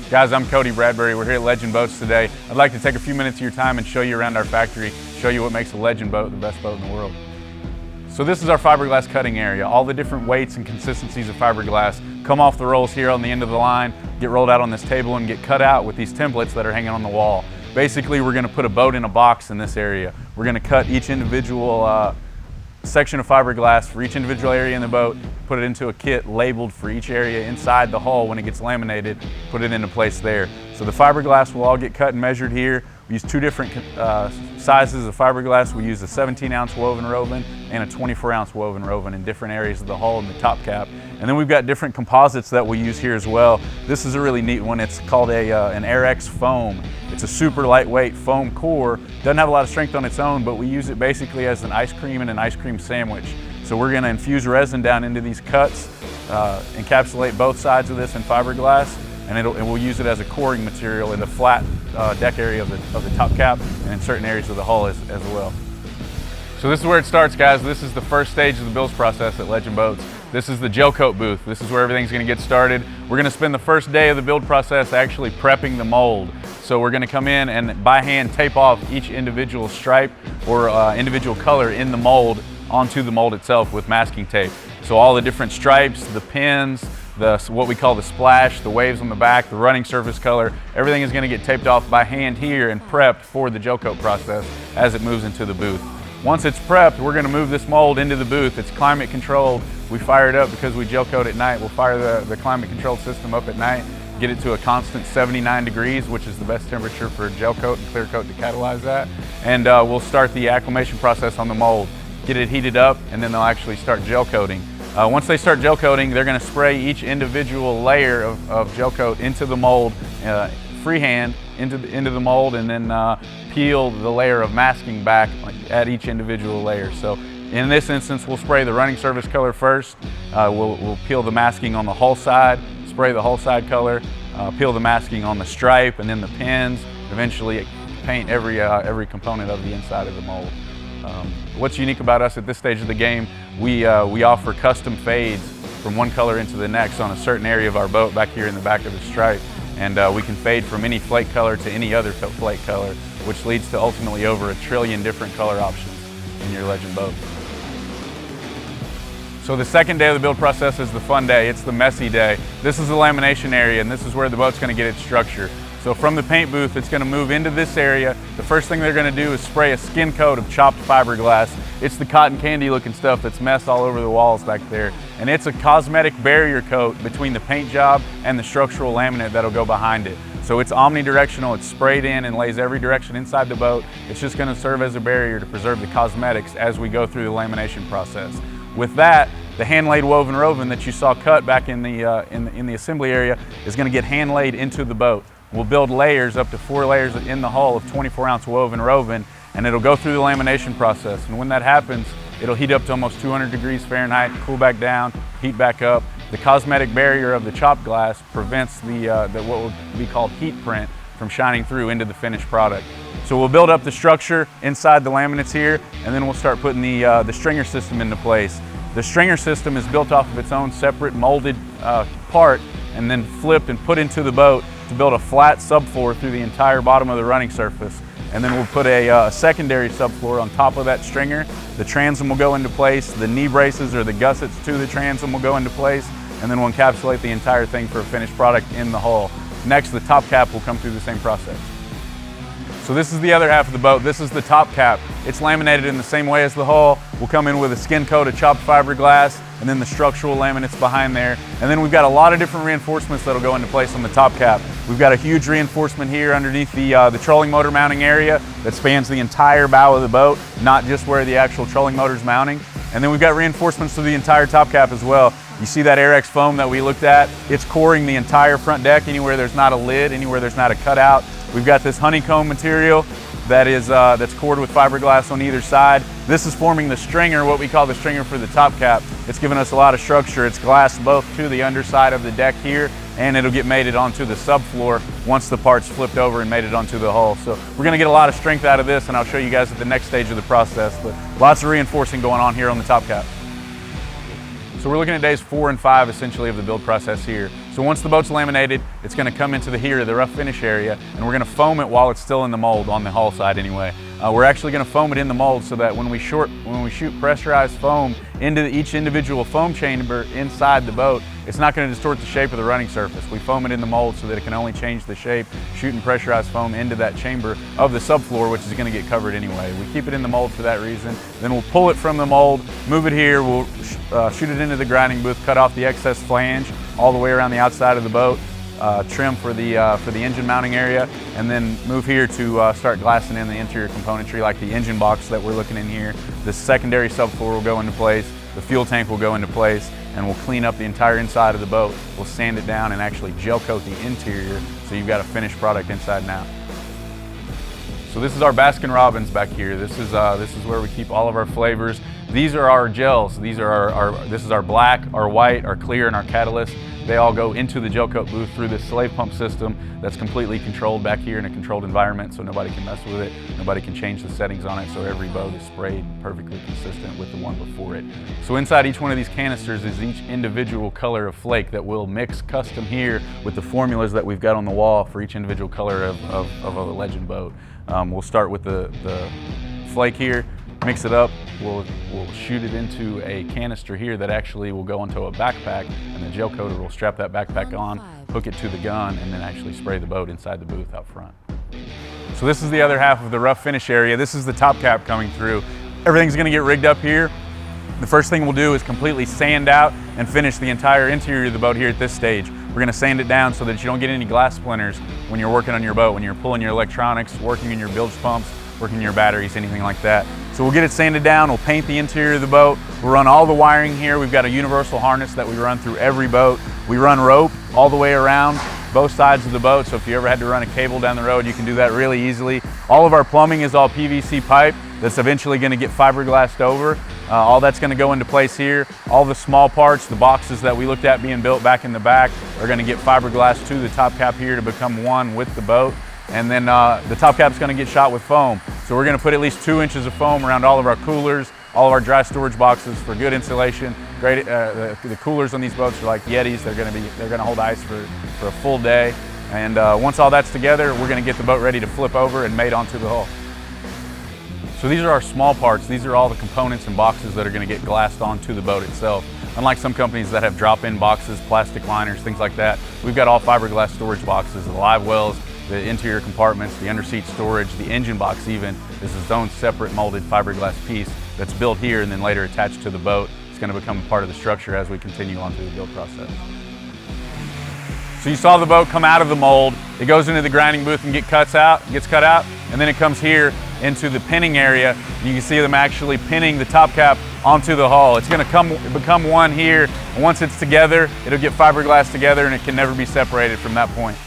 Guys, I'm Cody Bradbury. We're here at Legend Boats today. I'd like to take a few minutes of your time and show you around our factory, show you what makes a Legend boat the best boat in the world. So this is our fiberglass cutting area. All the different weights and consistencies of fiberglass come off the rolls here on the end of the line, get rolled out on this table and get cut out with these templates that are hanging on the wall. Basically, we're gonna put a boat in a box in this area. We're gonna cut each individual section of fiberglass for each individual area in the boat, put it into a kit labeled for each area inside the hull. When it gets laminated, put it into place there. So the fiberglass will all get cut and measured here. We use two different sizes of fiberglass. We use a 17-ounce woven rovin and a 24-ounce woven rovin in different areas of the hull and the top cap. And then we've got different composites that we use here as well. This is a really neat one. It's called an Air-X foam. It's a super lightweight foam core. Doesn't have a lot of strength on its own, but we use it basically as an ice cream and an ice cream sandwich. So we're gonna infuse resin down into these cuts, encapsulate both sides of this in fiberglass, and we'll use it as a coring material in the flat deck area of the top cap and in certain areas of the hull as well. So this is where it starts, guys. This is the first stage of the build process at Legend Boats. This is the gel coat booth. This is where everything's gonna get started. We're gonna spend the first day of the build process actually prepping the mold. So we're gonna come in and by hand tape off each individual stripe or individual color in the mold onto the mold itself with masking tape. So all the different stripes, the pins, what we call the splash, the waves on the back, the running surface color, everything is gonna get taped off by hand here and prepped for the gel coat process as it moves into the booth. Once it's prepped, we're gonna move this mold into the booth. It's climate controlled. We fire it up because we gel coat at night. We'll fire the climate controlled system up at night, get it to a constant 79 degrees, which is the best temperature for gel coat and clear coat to catalyze that. And we'll start the acclimation process on the mold, get it heated up, and then they'll actually start gel coating. Once they start gel coating, they're gonna spray each individual layer of gel coat into the mold, freehand into the mold, and then peel the layer of masking back at each individual layer. So in this instance, we'll spray the running surface color first. We'll peel the masking on the hull side, spray the hull side color, peel the masking on the stripe, and then the pins. Eventually, paint every component of the inside of the mold. What's unique about us at this stage of the game, we offer custom fades from one color into the next on a certain area of our boat back here in the back of the stripe. And we can fade from any flake color to any other flake color, which leads to ultimately over 1 trillion different color options in your Legend boat. So the second day of the build process is the fun day. It's the messy day. This is the lamination area, and this is where the boat's gonna get its structure. So from the paint booth, it's gonna move into this area. The first thing they're gonna do is spray a skin coat of chopped fiberglass. It's the cotton candy looking stuff that's messed all over the walls back there. And it's a cosmetic barrier coat between the paint job and the structural laminate that'll go behind it. So it's omnidirectional, it's sprayed in and lays every direction inside the boat. It's just gonna serve as a barrier to preserve the cosmetics as we go through the lamination process. With that, the hand-laid woven rovin that you saw cut back in the assembly area is gonna get hand-laid into the boat. We'll build layers, up to 4 layers in the hull of 24-ounce woven rovin, and it'll go through the lamination process. And when that happens, it'll heat up to almost 200 degrees Fahrenheit, cool back down, heat back up. The cosmetic barrier of the chopped glass prevents what will be called heat print from shining through into the finished product. So we'll build up the structure inside the laminates here, and then we'll start putting the stringer system into place. The stringer system is built off of its own separate molded part and then flipped and put into the boat to build a flat subfloor through the entire bottom of the running surface. And then we'll put a secondary subfloor on top of that stringer. The transom will go into place, the knee braces or the gussets to the transom will go into place, and then we'll encapsulate the entire thing for a finished product in the hull. Next, the top cap will come through the same process. So this is the other half of the boat. This is the top cap. It's laminated in the same way as the hull. We'll come in with a skin coat of chopped fiberglass and then the structural laminates behind there. And then we've got a lot of different reinforcements that'll go into place on the top cap. We've got a huge reinforcement here underneath the trolling motor mounting area that spans the entire bow of the boat, not just where the actual trolling motor's mounting. And then we've got reinforcements to the entire top cap as well. You see that Air-X foam that we looked at? It's coring the entire front deck anywhere there's not a lid, anywhere there's not a cutout. We've got this honeycomb material that's cored with fiberglass on either side. This is forming the stringer, what we call the stringer for the top cap. It's given us a lot of structure. It's glassed both to the underside of the deck here, and it'll get mated onto the subfloor once the part's flipped over and mated onto the hull. So we're gonna get a lot of strength out of this, and I'll show you guys at the next stage of the process, but lots of reinforcing going on here on the top cap. So we're looking at days 4 and 5 essentially of the build process here. So So once the boat's laminated, it's going to come into the rough finish area, and we're going to foam it while it's still in the mold, on the hull side anyway. We're actually going to foam it in the mold so that when we shoot pressurized foam into each individual foam chamber inside the boat, it's not going to distort the shape of the running surface. We foam it in the mold so that it can only change the shape, shooting pressurized foam into that chamber of the subfloor, which is going to get covered anyway. We keep it in the mold for that reason. Then we'll pull it from the mold, move it here, we'll shoot it into the grinding booth, cut off the excess flange all the way around the outside of the boat, trim for the engine mounting area, and then move here to start glassing in the interior componentry like the engine box that we're looking in here. The secondary subfloor will go into place, the fuel tank will go into place, and we'll clean up the entire inside of the boat. We'll sand it down and actually gel coat the interior so you've got a finished product inside and out. So this is our Baskin-Robbins back here. This is where we keep all of our flavors. These are our gels. These are this is our black, our white, our clear, and our catalyst. They all go into the gel coat booth through this slave pump system that's completely controlled back here in a controlled environment, so nobody can mess with it. Nobody can change the settings on it, so every boat is sprayed perfectly consistent with the one before it. So inside each one of these canisters is each individual color of flake that we'll mix custom here with the formulas that we've got on the wall for each individual color of a Legend boat. We'll start with the flake here, mix it up, we'll shoot it into a canister here that actually will go into a backpack, and the gel coater will strap that backpack on, hook it to the gun, and then actually spray the boat inside the booth out front. So this is the other half of the rough finish area. This is the top cap coming through. Everything's gonna get rigged up here. The first thing we'll do is completely sand out and finish the entire interior of the boat here at this stage. We're gonna sand it down so that you don't get any glass splinters when you're working on your boat, when you're pulling your electronics, working in your bilge pumps, working in your batteries, anything like that. So we'll get it sanded down, we'll paint the interior of the boat, we'll run all the wiring here. We've got a universal harness that we run through every boat. We run rope all the way around both sides of the boat, so if you ever had to run a cable down the road, you can do that really easily. All of our plumbing is all PVC pipe that's eventually gonna get fiberglassed over. All that's gonna go into place here. All the small parts, the boxes that we looked at being built back in the back, are gonna get fiberglassed to the top cap here to become one with the boat. And then the top cap's gonna get shot with foam. So we're gonna put at least 2 inches of foam around all of our coolers, all of our dry storage boxes for good insulation. Great, the coolers on these boats are like Yetis. They're gonna hold ice for a full day. And once all that's together, we're gonna get the boat ready to flip over and mate onto the hull. So these are our small parts. These are all the components and boxes that are gonna get glassed onto the boat itself. Unlike some companies that have drop-in boxes, plastic liners, things like that, we've got all fiberglass storage boxes, the live wells, the interior compartments, the underseat storage, the engine box even is its own separate molded fiberglass piece that's built here and then later attached to the boat. It's going to become part of the structure as we continue on through the build process. So you saw the boat come out of the mold. It goes into the grinding booth and gets cut out, and then it comes here into the pinning area. You can see them actually pinning the top cap onto the hull. It's going to become one here, and once it's together, it'll get fiberglass together and it can never be separated from that point.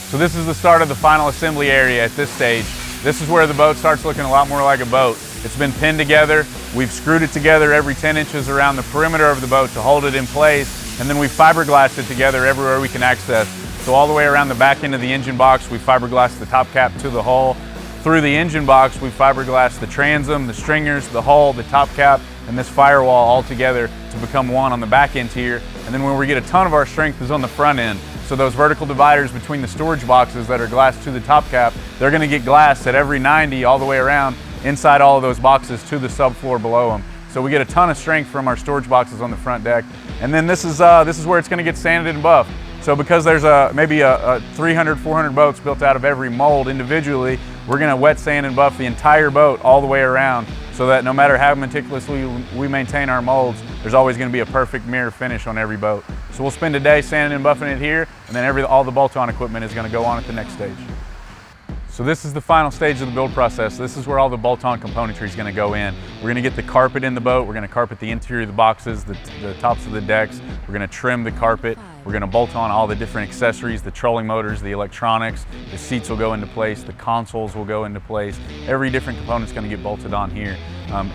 So this is the start of the final assembly area at this stage. This is where the boat starts looking a lot more like a boat. It's been pinned together. We've screwed it together every 10 inches around the perimeter of the boat to hold it in place, and then we fiberglassed it together everywhere we can access. So all the way around the back end of the engine box, we fiberglassed the top cap to the hull. Through the engine box, we fiberglassed the transom, the stringers, the hull, the top cap, and this firewall all together to become one on the back end here. And then where we get a ton of our strength is on the front end. So those vertical dividers between the storage boxes that are glassed to the top cap, they're gonna get glassed at every 90 all the way around inside all of those boxes to the subfloor below them. So we get a ton of strength from our storage boxes on the front deck. And then this is where it's gonna get sanded and buffed. So because there's maybe 300, 400 boats built out of every mold individually, we're gonna wet sand and buff the entire boat all the way around so that no matter how meticulously we maintain our molds, there's always gonna be a perfect mirror finish on every boat. So we'll spend a day sanding and buffing it here, and then all the bolt-on equipment is gonna go on at the next stage. So this is the final stage of the build process. This is where all the bolt-on componentry is gonna go in. We're gonna get the carpet in the boat. We're gonna carpet the interior of the boxes, the tops of the decks. We're gonna trim the carpet. We're gonna bolt on all the different accessories, the trolling motors, the electronics, the seats will go into place, the consoles will go into place. Every different component's gonna get bolted on here.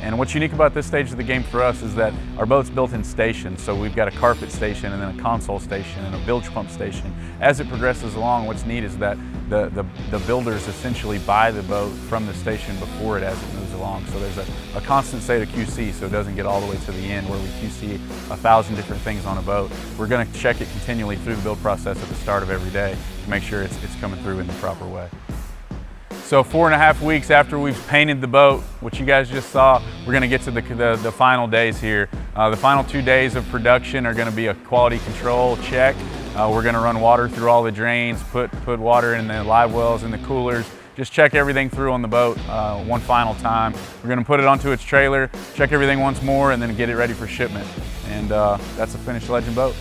And what's unique about this stage of the game for us is that our boat's built in stations. So we've got a carpet station and then a console station and a bilge pump station. As it progresses along, what's neat is that the builders essentially buy the boat from the station before it as it moves along. So there's a constant state of QC, so it doesn't get all the way to the end where we QC 1,000 different things on a boat. We're going to check it continually through the build process at the start of every day to make sure it's coming through in the proper way. So 4.5 weeks after we've painted the boat, which you guys just saw, we're going to get to the final days here. The final 2 days of production are going to be a quality control check. We're going to run water through all the drains, put water in the live wells and the coolers, just check everything through on the boat one final time. We're going to put it onto its trailer, check everything once more, and then get it ready for shipment. And that's a finished Legend boat.